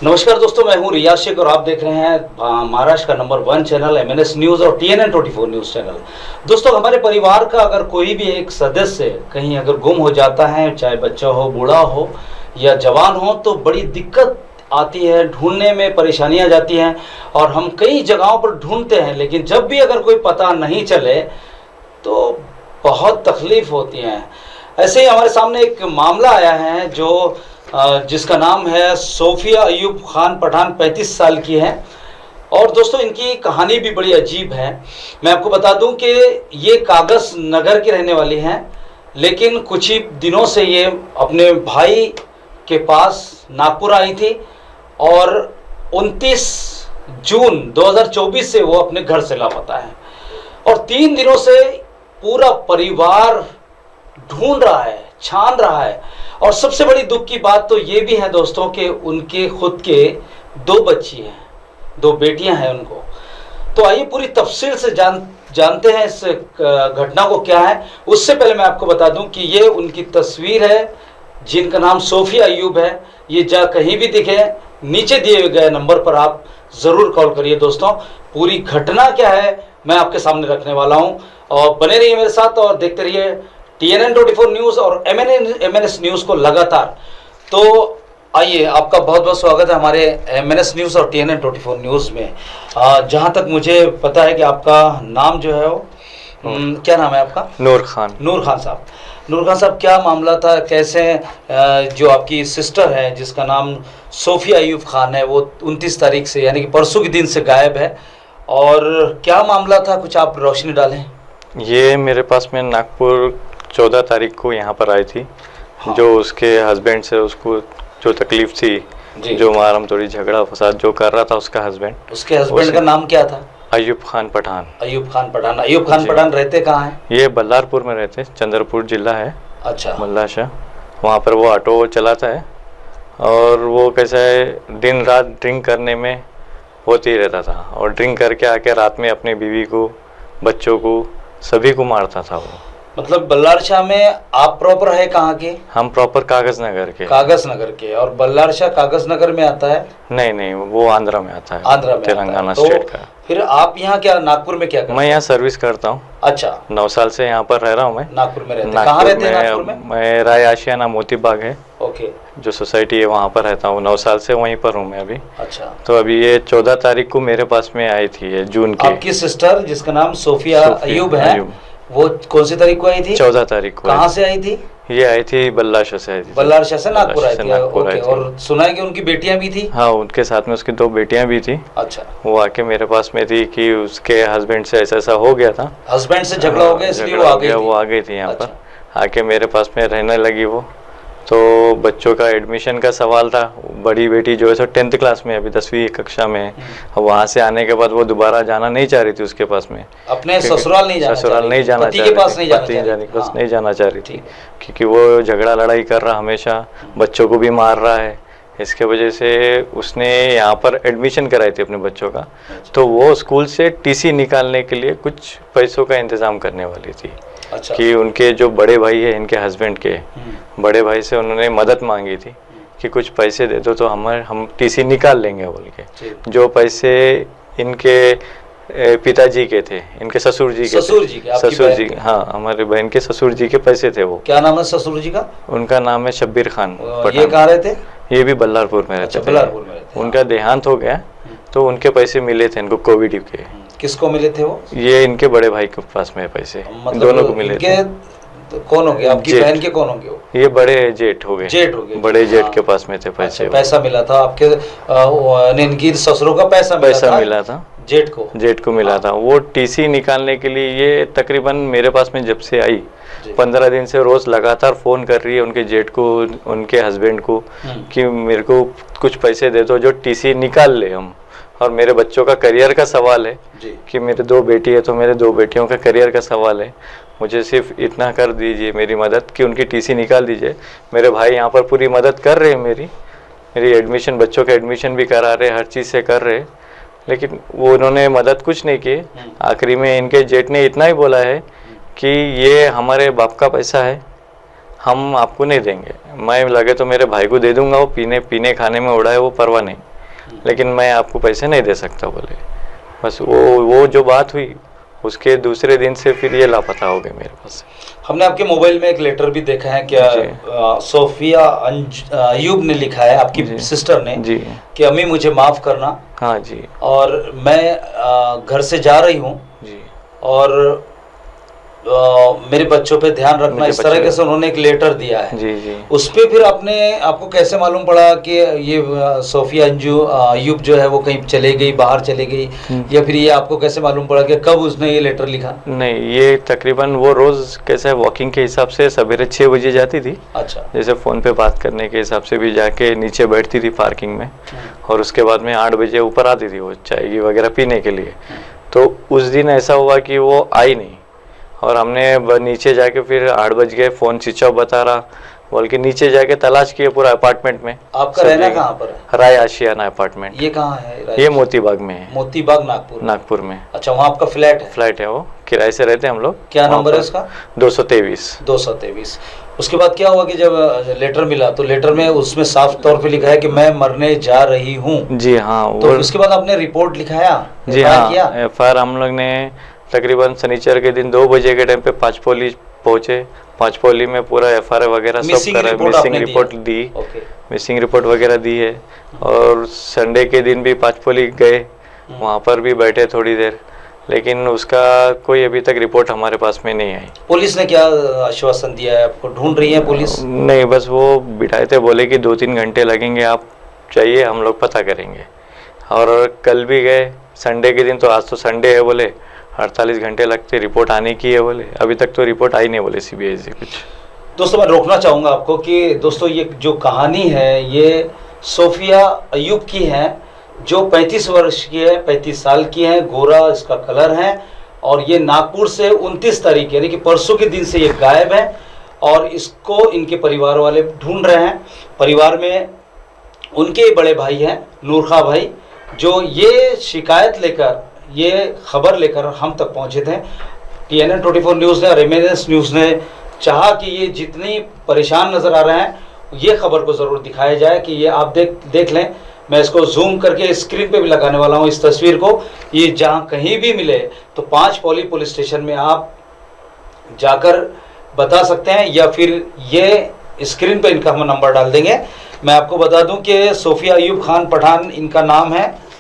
नमस्कार दोस्तों, मैं हूं रियाज शेख और आप देख रहे हैं महाराष्ट्र का नंबर 1 चैनल MNS न्यूज़ और TNN 24 न्यूज़ चैनल। दोस्तों, हमारे परिवार का अगर कोई भी एक सदस्य कहीं अगर गुम हो जाता है, चाहे बच्चा हो, बूढ़ा हो या जवान हो, तो बड़ी दिक्कत आती है, ढूंढने में परेशानियां जाती हैं और हम कई जगहों पर ढूंढते हैं, लेकिन जब भी अगर कोई पता नहीं चले तो बहुत तकलीफ होती है। ऐसे ही हमारे सामने एक मामला आया है जिसका नाम है सोफिया अयूब खान पठान, 35 साल की है। और दोस्तों, इनकी कहानी भी बड़ी अजीब है। मैं आपको बता दूं कि ये कागज नगर की रहने वाली हैं, लेकिन कुछ ही दिनों से ये अपने भाई के पास नागपुर आई थी और 29 जून 2024 से वो अपने घर से लापता है और 3 दिनों से पूरा परिवार ढूंढ रहा है, छान रहा है। और सबसे बड़ी दुख की बात तो ये भी है दोस्तों कि उनके खुद के 2 बच्ची हैं, 2 बेटियां हैं उनको। तो आइए पूरी तफसील से जानते हैं इस घटना को क्या है। उससे पहले मैं आपको बता दूं कि ये उनकी तस्वीर है, जिनका नाम सोफिया अयूब है। ये कहीं भी दिखे, नीचे दिए गए नंबर पर आप ज़रूर कॉल करिए। दोस्तों, पूरी घटना क्या है मैं आपके सामने रखने वाला हूँ और बने रहिए मेरे साथ और देखते रहिए TNN 24 न्यूज़ और MNS न्यूज़ को लगातार। तो आइए, आपका बहुत बहुत स्वागत है हमारे MNS न्यूज़ और TNN 24 न्यूज़ में। जहाँ तक मुझे पता है कि आपका नाम जो है वो क्या नाम है आपका? नूर खान। नूर खान साहब, नूर खान साहब, क्या मामला था? कैसे जो आपकी सिस्टर है जिसका नाम सोफिया अयूब खान है, वो 29 तारीख से यानी कि परसों के दिन से गायब है, और क्या मामला था, कुछ आप रोशनी डालें। ये मेरे पास में नागपुर 14 तारीख को यहाँ पर आई थी। हाँ। जो उसके हस्बैंड से उसको जो तकलीफ थी, जो मारम थोड़ी झगड़ा फसाद जो कर रहा था उसका हस्बैंड, उसके हस्बैंड का नाम क्या था? अयूब खान पठान। अयूब खान पठान। अयूब खान पठान रहते कहाँ हैं? ये बल्लारपुर में रहते, चंद्रपुर जिला है। अच्छा। मल्लाशाह, वहाँ पर वो ऑटो चलाता है और वो कैसा है, दिन रात ड्रिंक करने में होती रहता था और ड्रिंक करके आके रात में अपनी बीवी को, बच्चों को, सभी को मारता था वो। मतलब बल्लारशाह में आप प्रॉपर है कहाँ के? हम प्रॉपर कागज नगर के। कागज नगर के। और बल्लारशाह कागज नगर में आता है? नहीं, वो आंध्रा में आता है। आंध्रा में, तेलंगाना स्टेट का। फिर आप यहाँ क्या नागपुर में क्या करते हैं? मैं यहाँ सर्विस करता हूँ। अच्छा। 9 साल से यहाँ पर रह रहा हूँ मैं। नागपुर में रहते हैं? कहाँ रहते हैं नागपुर में? मैं राय आशियाना मोती बाग है, ओके, जो सोसाइटी है वहाँ पर रहता हूँ। 9 साल से वहीं पर हूँ मैं अभी। अच्छा। तो अभी ये 14 तारीख को मेरे पास में आई थी, ये जून की। आपकी सिस्टर जिसका नाम सोफिया अयूब है, वो कौन सी तारीख को आई थी? 14 तारीख को। कहाँ से आई थी? ये आई थी बल्लाशाह से आई थी। बल्लारशाह से नागपुर आई थी। ओके। और सुना है कि उनकी बेटियां भी थी? हाँ, उनके साथ में उसकी 2 बेटियां भी थी। अच्छा। वो आके मेरे पास में थी कि उसके हस्बैंड से ऐसा हो गया था। हस्बैंड से झगड़ा हो गया इसलिए वो आ गई थी यहाँ पर। आके मेरे पास में रहने लगी वो। तो बच्चों का एडमिशन का सवाल था। बड़ी बेटी जो है सो 10th क्लास में, अभी 10वीं कक्षा में है। वहाँ से आने के बाद वो दोबारा जाना नहीं चाह रही थी उसके पास में, अपने ससुराल नहीं जाना चाह रही थी, पति के पास नहीं जाना चाह रही थी, क्योंकि वो झगड़ा लड़ाई कर रहा हमेशा, बच्चों को भी मार रहा है। इसके वजह से उसने यहाँ पर एडमिशन कराई थी अपने बच्चों का। तो वो स्कूल से TC निकालने के लिए कुछ पैसों का इंतज़ाम करने वाली थी। अच्छा। कि उनके जो बड़े भाई है, इनके हस्बैंड के बड़े भाई से उन्होंने मदद मांगी थी कि कुछ पैसे दे दो तो हम TC निकाल लेंगे बोल के। जो पैसे इनके पिताजी के थे, इनके ससुर जी के। हाँ, हमारे बहन के ससुर जी के पैसे थे वो। क्या नाम है ससुर जी का? उनका नाम है शब्बीर खान। ये कहाँ रहते? ये भी बल्लारपुर में रहते थे। बल्लारपुर में रहते। उनका देहांत हो गया तो उनके पैसे मिले थे इनको कोविड के। किसको मिले थे वो? ये इनके बड़े भाई के पास में पैसे, मतलब दोनों को मिले थे। कौन हो गए? आपकी बहन के कौन होंगे वो? ये बड़े जेठ हो गए। बड़े जेठ के पास में थे पैसे। पैसा मिला था आपके, इनकी ससुरों का पैसा मिला था जेठ को मिला था। वो TC निकालने के लिए ये तकरीबन मेरे पास में जब से आई 15 दिन से रोज लगातार फोन कर रही है उनके जेठ को, उनके हस्बैंड को, कि मेरे को कुछ पैसे दे दो जो TC निकाल ले हम। और मेरे बच्चों का करियर का सवाल है कि मेरे 2 बेटी है तो मेरे 2 बेटियों का करियर का सवाल है। मुझे सिर्फ इतना कर दीजिए मेरी मदद कि उनकी TC निकाल दीजिए। मेरे भाई यहाँ पर पूरी मदद कर रहे हैं मेरी एडमिशन, बच्चों का एडमिशन भी करा रहे, हर चीज़ से कर रहे, लेकिन वो उन्होंने मदद कुछ नहीं की। आखिरी में इनके जेठ ने इतना ही बोला है कि ये हमारे बाप का पैसा है, हम आपको नहीं देंगे। मैं लगे तो मेरे भाई को दे दूंगा, वो पीने खाने में उड़ा है वो परवाह नहीं। लेकिन मैं आपको पैसे नहीं दे सकता बोले। बस वो जो बात हुई उसके दूसरे दिन से फिर ये लापता हो गए मेरे पास। हमने आपके मोबाइल में एक लेटर भी देखा है, क्या सोफिया अयूब ने लिखा है, आपकी सिस्टर ने जी, कि अम्मी मुझे माफ़ करना। हाँ जी। और मैं घर से जा रही हूँ जी, और मेरे बच्चों पे ध्यान रखना, इस तरह से उन्होंने एक लेटर दिया है। जी जी। उस पे फिर आपको कैसे मालूम पड़ा कि ये सोफिया अयूब जो है वो कहीं चले गई, बाहर चले गई, या फिर ये आपको कैसे मालूम पड़ा कि कब उसने ये लेटर लिखा? नहीं, ये तकरीबन वो रोज़ कैसे वॉकिंग के हिसाब से सवेरे 6 बजे जाती थी। अच्छा। जैसे फ़ोन पे बात करने के हिसाब से भी जाके नीचे बैठती थी पार्किंग में, और उसके बाद में 8 बजे ऊपर आती थी वो चाय वगैरह पीने के लिए। तो उस दिन ऐसा हुआ कि वो आई नहीं, और हमने नीचे जाके फिर 8 बज गए, फ़ोन स्विच ऑफ बता रहा बोल के नीचे जाके तलाश किए पूरा अपार्टमेंट में। आपका रहना कहाँ पर है? राय आशियाना अपार्टमेंट। ये कहाँ है? ये मोतीबाग में है। मोतीबाग, नागपुर? नागपुर में। अच्छा, वहाँ आपका फ्लैट है? फ्लैट है, वो किराए से रहते हैं हम लोग। क्या नंबर है उसका? 223। उसके बाद क्या हुआ कि जब लेटर मिला तो लेटर में उसमें साफ तौर पे लिखा है कि मैं मरने जा रही हूँ। जी हाँ। तो उसके बाद आपने रिपोर्ट लिखाया? जी हाँ, एफआईआर हम लोग ने तकरीबन शनिचर के दिन 2 बजे के टाइम पे पाँचपोली पहुंचे। पाँचपोली में पूरा एफआईआर वगैरह सब करा, मिसिंग रिपोर्ट दी, मिसिंग रिपोर्ट वगैरह दी है। और संडे के दिन भी पाँचपोली गए, वहाँ पर भी बैठे थोड़ी देर, लेकिन उसका कोई अभी तक रिपोर्ट हमारे पास में नहीं आई। पुलिस ने क्या आश्वासन दिया है आपको? ढूंढ रही है पुलिस? नहीं, बस वो बिठाए थे, बोले कि 2-3 घंटे लगेंगे, आप चाहिए हम लोग पता करेंगे। और कल भी गए संडे के दिन, तो आज तो संडे है, बोले 48 घंटे लगते रिपोर्ट आने की है बोले। अभी तक तो रिपोर्ट आई नहीं बोले सीबीआई से कुछ। दोस्तों मैं रोकना चाहूँगा आपको कि दोस्तों ये जो कहानी है ये सोफिया अयूब की है, जो 35 वर्ष की है, 35 साल की है, गोरा इसका कलर है, और ये नागपुर से 29 तारीख यानी कि परसों के दिन से ये गायब है, और इसको इनके परिवार वाले ढूंढ रहे हैं। परिवार में उनके बड़े भाई हैं नूर खां भाई, जो ये शिकायत लेकर, ये खबर लेकर हम तक पहुंचे थे। TNN 24 न्यूज़ ने और MNS न्यूज़ ने चाहा कि ये जितनी परेशान नज़र आ रहे हैं ये खबर को ज़रूर दिखाया जाए कि ये आप देख लें। मैं इसको जूम करके स्क्रीन पे भी लगाने वाला हूँ इस तस्वीर को। ये जहाँ कहीं भी मिले तो पाँचपोली पुलिस स्टेशन में आप जाकर बता सकते हैं, या फिर ये स्क्रीन पे इनका हम नंबर डाल देंगे। मैं आपको बता दूं कि सोफिया अयूब खान पठान इनका नाम है,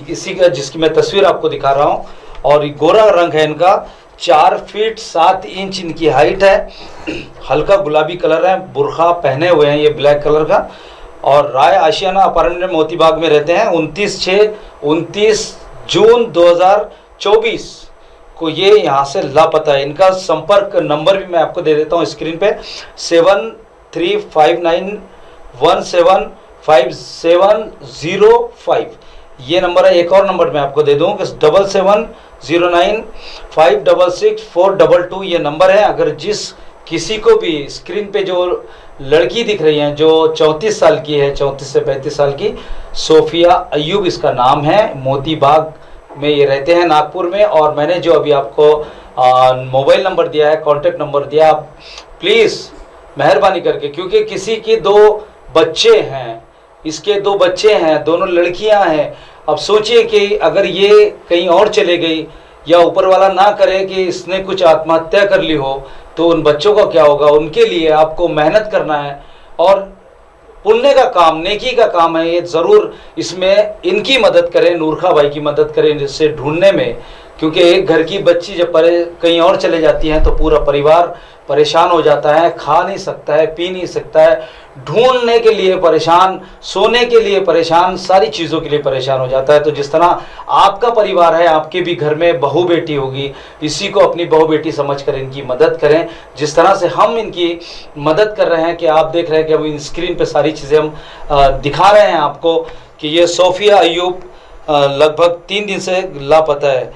इसी का जिसकी मैं तस्वीर आपको दिखा रहा हूं, और गोरा रंग है इनका, 4 फीट 7 इंच इनकी हाइट है, हल्का गुलाबी कलर है, बुर्खा पहने हुए हैं ये ब्लैक कलर का, और राय आशियाना अपार्टमेंट मोतीबाग में रहते हैं। 29 जून 2024 को ये यहाँ से लापता है। इनका संपर्क नंबर भी मैं आपको दे देता हूँ स्क्रीन पे, 7359175705 ये नंबर है। एक और नंबर मैं आपको दे दूँ कि 7709566422 ये नंबर है। अगर जिस किसी को भी स्क्रीन पे जो लड़की दिख रही है जो 34 साल की है, 34 से 35 साल की, सोफिया अयूब इसका नाम है, मोतीबाग में ये रहते हैं नागपुर में। और मैंने जो अभी आपको मोबाइल नंबर दिया है, कॉन्टेक्ट नंबर दिया, आप प्लीज़ मेहरबानी करके, क्योंकि किसी के 2 बच्चे हैं, इसके 2 बच्चे हैं, दोनों लड़कियां हैं। अब सोचिए कि अगर ये कहीं और चले गई, या ऊपर वाला ना करे कि इसने कुछ आत्महत्या कर ली हो, तो उन बच्चों का क्या होगा। उनके लिए आपको मेहनत करना है, और पुण्य का काम, नेकी का काम है ये। ज़रूर इसमें इनकी मदद करें, नूर खां भाई की मदद करें जिससे ढूंढने में, क्योंकि एक घर की बच्ची जब कहीं और चले जाती है तो पूरा परिवार परेशान हो जाता है, खा नहीं सकता है, पी नहीं सकता है, ढूंढने के लिए परेशान, सोने के लिए परेशान, सारी चीज़ों के लिए परेशान हो जाता है। तो जिस तरह आपका परिवार है, आपके भी घर में बहू बेटी होगी, इसी को अपनी बहू बेटी समझकर इनकी मदद करें। जिस तरह से हम इनकी मदद कर रहे हैं कि आप देख रहे हैं कि हम स्क्रीन पे सारी चीज़ें हम दिखा रहे हैं आपको कि ये सोफिया अयूब लगभग 3 दिन से लापता है।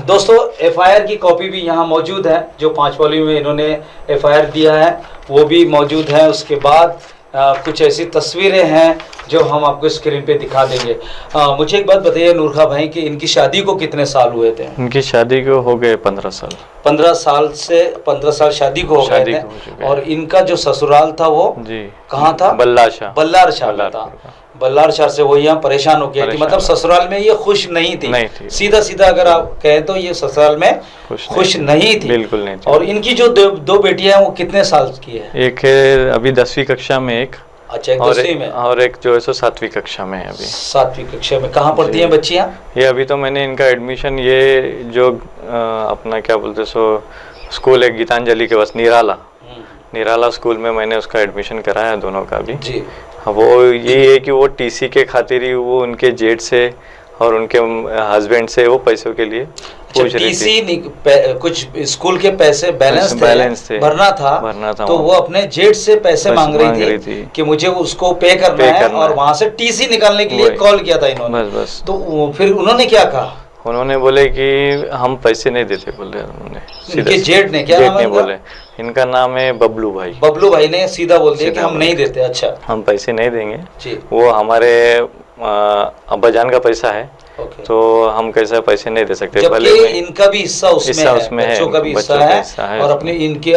दोस्तों FIR की कॉपी भी यहाँ मौजूद है, जो पाँचपोली में इन्होंने FIR दिया है वो भी मौजूद है। उसके बाद कुछ ऐसी तस्वीरें हैं जो हम आपको स्क्रीन पे दिखा देंगे। मुझे एक बात बताइए नूर खां भाई कि इनकी शादी को कितने साल हुए थे? इनकी शादी को हो गए 15 साल। 15 साल शादी को हो गए थे। और इनका जो ससुराल था वो जी कहाँ था? बल्लारशाह में था। बल्लार शहर से वो यहाँ परेशान हो गया कि मतलब ससुराल में ये खुश नहीं थी, सीधा सीधा अगर आप कहें तो ये ससुराल में खुश नहीं थी, बिल्कुल नहीं थी। और इनकी जो दो बेटियां हैं वो कितने साल की है? एक है अभी 10वीं कक्षा में, एक अच्छा, एक 10वीं में, और एक जो है सो 7वीं कक्षा में है अभी। 7वीं कक्षा में। कहाँ पढ़ती हैं बच्चियाँ? ये अभी तो मैंने इनका एडमिशन ये जो अपना क्या बोलते सो स्कूल है गीतांजलि के पास, निराला स्कूल में मैंने उसका एडमिशन कराया दोनों का भी जी। वो ये है कि वो टीसी के खातिर ही वो उनके जेठ से और उनके हस्बैंड से वो पैसों के लिए पूछ रही थी। कुछ स्कूल के पैसे बैलेंस थे भरना था तो वो अपने जेठ से पैसे मांग रही थी कि मुझे उसको पे करना है, और वहाँ से टीसी निकालने के लिए कॉल किया था इन्होंने। बस तो फिर उन्होंने क्या कहा? उन्होंने बोले कि हम पैसे नहीं देते, बोले उन्होंने। इनके जेठ ने क्या नाम है? बोले इनका नाम है बबलू भाई। बबलू भाई ने सीधा बोल दिया कि हम नहीं देते। अच्छा, हम पैसे नहीं देंगे जी, वो हमारे अब्बाजान का पैसा है, तो हम कैसे पैसे नहीं दे सकते। जबकि इनका भी हिस्सा उसमें है, बच्चों का भी हिस्सा है, और अपने इनके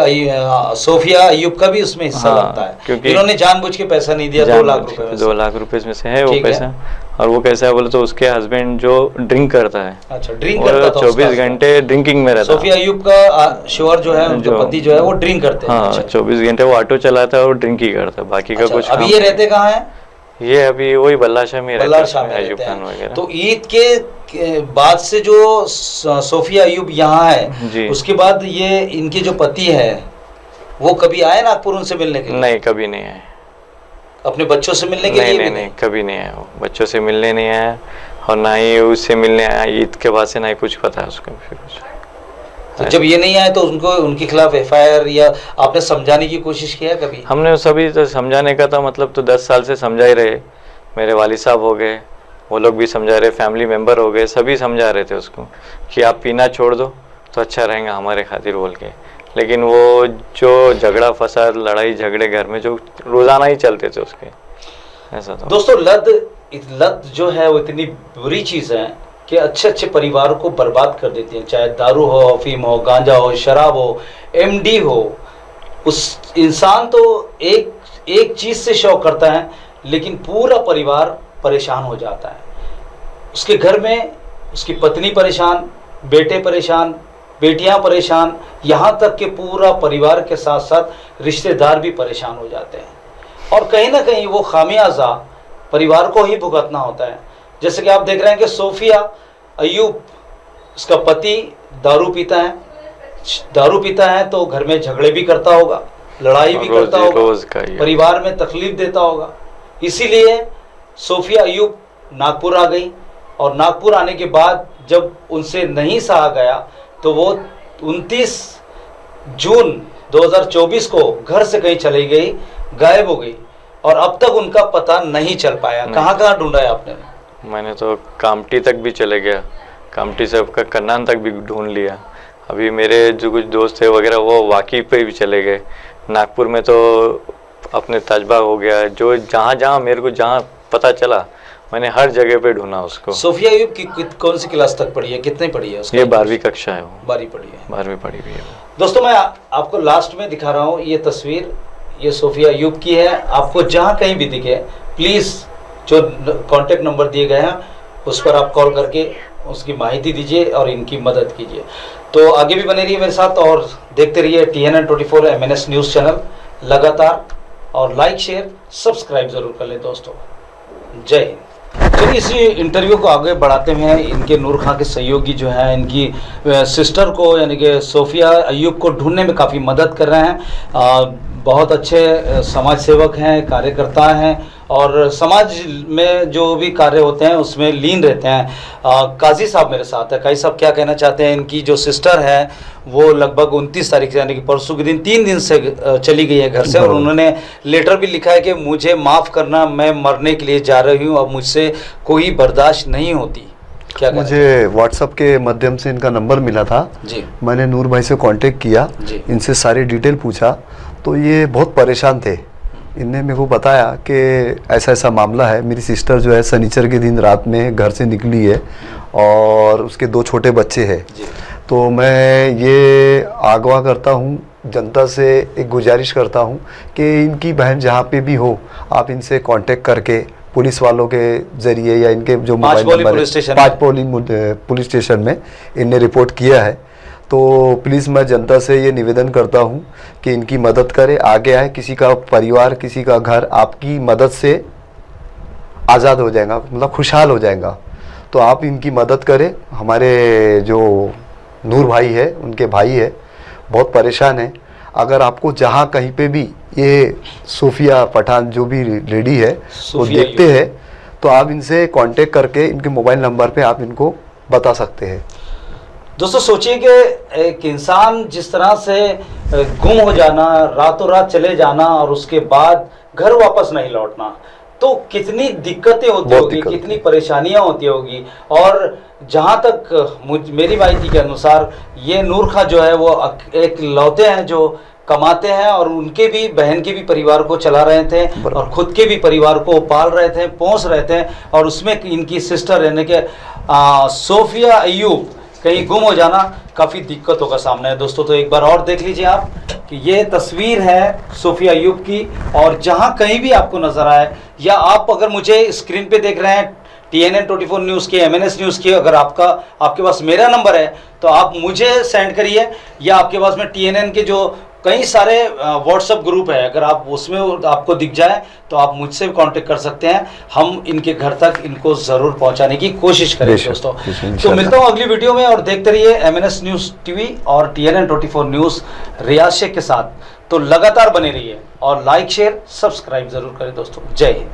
सोफिया अय्यूब का भी उसमें हिस्सा लगता है, क्योंकि इन्होंने जानबूझ के पैसा नहीं दिया। 2 लाख रुपए 2 लाख रुपए में से है वो पैसा। और वो कैसा है बोले तो उसके हस्बैंड जो ड्रिंक करता है। अच्छा, ड्रिंक करता था, 24 घंटे ड्रिंकिंग में रहता है। सोफिया अय्यूब का शोहर जो है, उनके पति जो है वो ड्रिंक करते हैं। हाँ, 24 घंटे वो ऑटो चलाता है और ड्रिंक ही करता है, बाकी का कुछ। अभी ये रहते कहाँ है? ये अभी वही बल्लाशाह में रहते हैं। तो ईद के बाद से जो सोफिया अय्यूब यहाँ है, उसके बाद ये इनके जो पति है वो कभी आए नागपुर उनसे मिलने के लिए? नहीं, कभी नहीं आए। अपने बच्चों से मिलने के लिए? नहीं, कभी नहीं आया। वो बच्चों से मिलने नहीं आया, और ना ही उससे मिलने आया ईद के बाद से, ना ही कुछ पता है उसको। फिर तो जब ये नहीं आए तो उनको उनके खिलाफ FIR या आपने समझाने की कोशिश किया कभी? हमने सभी तो समझाने का था, मतलब तो 10 साल से समझा ही रहे। मेरे वालिद साहब हो गए, वो लोग भी समझा रहे, फैमिली मेम्बर हो गए, सभी समझा रहे थे उसको कि आप पीना छोड़ दो तो अच्छा रहेगा हमारे खातिर बोल के। लेकिन वो जो झगड़ा फसाद, लड़ाई झगड़े घर में जो रोज़ाना ही चलते थे उसके, ऐसा था। दोस्तों, लत जो है वो इतनी बुरी चीज़ है कि अच्छे परिवारों को बर्बाद कर देती है। चाहे दारू हो, अफीम हो, गांजा हो, शराब हो, MD हो, उस इंसान तो एक चीज़ से शौक करता है, लेकिन पूरा परिवार परेशान हो जाता है। उसके घर में उसकी पत्नी परेशान, बेटे परेशान, बेटियां परेशान, यहाँ तक कि पूरा परिवार के साथ साथ रिश्तेदार भी परेशान हो जाते हैं। और कहीं ना कहीं वो खामियाजा परिवार को ही भुगतना होता है। जैसे कि आप देख रहे हैं कि सोफिया अय्यूब, उसका पति दारू पीता है तो घर में झगड़े भी करता होगा, लड़ाई भी करता होगा, परिवार में तकलीफ देता होगा। इसीलिए सोफिया अय्यूब नागपुर आ गई, और नागपुर आने के बाद जब उनसे नहीं सहा गया तो वो 29 जून 2024 को घर से कहीं चली गई, गायब हो गई, और अब तक उनका पता नहीं चल पाया। कहाँ ढूंढा है आपने? मैंने तो कामटी तक भी चले गया, कामटी से कन्नान तक भी ढूंढ लिया। अभी मेरे जो कुछ दोस्त थे वगैरह वो वाकी पे भी चले गए। नागपुर में तो अपने ताजबाग हो गया, जो जहाँ मेरे को जहाँ पता चला मैंने हर जगह पे ढूंढा उसको। सोफिया अय्यूब की कौन सी क्लास तक पढ़ी है, कितने पढ़ी है? ये 12वीं कक्षा है। वो 12वीं पढ़ी है। 12वीं पढ़ी हुई है। दोस्तों, मैं आपको लास्ट में दिखा रहा हूँ ये तस्वीर, ये सोफिया अय्यूब की है। आपको जहाँ कहीं भी दिखे प्लीज़ जो कॉन्टेक्ट नंबर दिए गए हैं उस पर आप कॉल करके उसकी माहिती दीजिए और इनकी मदद कीजिए। तो आगे भी बने रहिए मेरे साथ और देखते रहिए TNN24 MNS न्यूज़ चैनल लगातार, और लाइक शेयर सब्सक्राइब ज़रूर कर लें दोस्तों। जय हिंद। चलिए इसी इंटरव्यू को आगे बढ़ाते हुए इनके नूर खां के सहयोगी जो है इनकी सिस्टर को यानी कि सोफिया अय्यूब को ढूंढने में काफ़ी मदद कर रहे हैं। बहुत अच्छे समाज सेवक हैं, कार्यकर्ता हैं, और समाज में जो भी कार्य होते हैं उसमें लीन रहते हैं। काजी साहब मेरे साथ है। काजी साहब क्या कहना चाहते हैं? इनकी जो सिस्टर है वो लगभग 29 तारीख से यानी कि परसों के दिन 3 दिन से चली गई है घर से, और उन्होंने लेटर भी लिखा है कि मुझे माफ़ करना, मैं मरने के लिए जा रही हूँ, अब मुझसे कोई बर्दाश्त नहीं होती। क्या मुझे व्हाट्सएप के माध्यम से इनका नंबर मिला था जी। मैंने नूर भाई से कांटेक्ट किया, इनसे सारी डिटेल पूछा, तो ये बहुत परेशान थे। इनने मेरे को बताया कि ऐसा ऐसा मामला है, मेरी सिस्टर जो है शनिचर के दिन रात में घर से निकली है और उसके 2 छोटे बच्चे हैं। तो मैं ये आगवा करता हूँ, जनता से एक गुजारिश करता हूँ कि इनकी बहन जहाँ पे भी हो आप इनसे कांटेक्ट करके पुलिस वालों के जरिए या इनके जो मोबाइल नंबर है, पांचपोली पुलिस स्टेशन में इनने रिपोर्ट किया है। तो प्लीज़ मैं जनता से ये निवेदन करता हूँ कि इनकी मदद करें, आगे आए। किसी का परिवार, किसी का घर आपकी मदद से आज़ाद हो जाएगा, मतलब खुशहाल हो जाएगा। तो आप इनकी मदद करें। हमारे जो नूर भाई है, उनके भाई है, बहुत परेशान है। अगर आपको जहाँ कहीं पे भी ये सोफिया पठान जो भी लेडी है वो देखते हैं, तो आप इनसे कांटेक्ट करके इनके मोबाइल नंबर पे आप इनको बता सकते हैं। दोस्तों सोचिए कि एक इंसान जिस तरह से गुम हो जाना, रातों रात चले जाना और उसके बाद घर वापस नहीं लौटना, तो कितनी दिक्कतें होती होगी, कितनी परेशानियां होती होगी। और जहां तक मेरी माहिती के अनुसार ये नूर खां जो है वो एक लौते हैं जो कमाते हैं और उनके भी, बहन के भी परिवार को चला रहे थे और खुद के भी परिवार को पाल रहे थे, पोंस रहे थे। और उसमें इनकी सिस्टर यानी कि सोफिया अयूब कहीं गुम हो जाना काफ़ी दिक्कतों का सामना है। दोस्तों तो एक बार और देख लीजिए आप कि ये तस्वीर है सोफिया अयूब की, और जहां कहीं भी आपको नजर आए, या आप अगर मुझे स्क्रीन पे देख रहे हैं TNN 24 न्यूज़ के, MNS न्यूज़ की, अगर आपके पास मेरा नंबर है तो आप मुझे सेंड करिए, या आपके पास में TNN के जो कई सारे व्हाट्सएप ग्रुप है, अगर आप उसमें आपको दिख जाए तो आप मुझसे कांटेक्ट कर सकते हैं। हम इनके घर तक इनको ज़रूर पहुंचाने की कोशिश करेंगे दोस्तों। तो मिलता हूं अगली वीडियो में, और देखते रहिए MNS न्यूज़ TV और TNN 24 न्यूज़ रियाज शेख के साथ। तो लगातार बने रहिए और लाइक शेयर सब्सक्राइब ज़रूर करें दोस्तों। जय हिंद।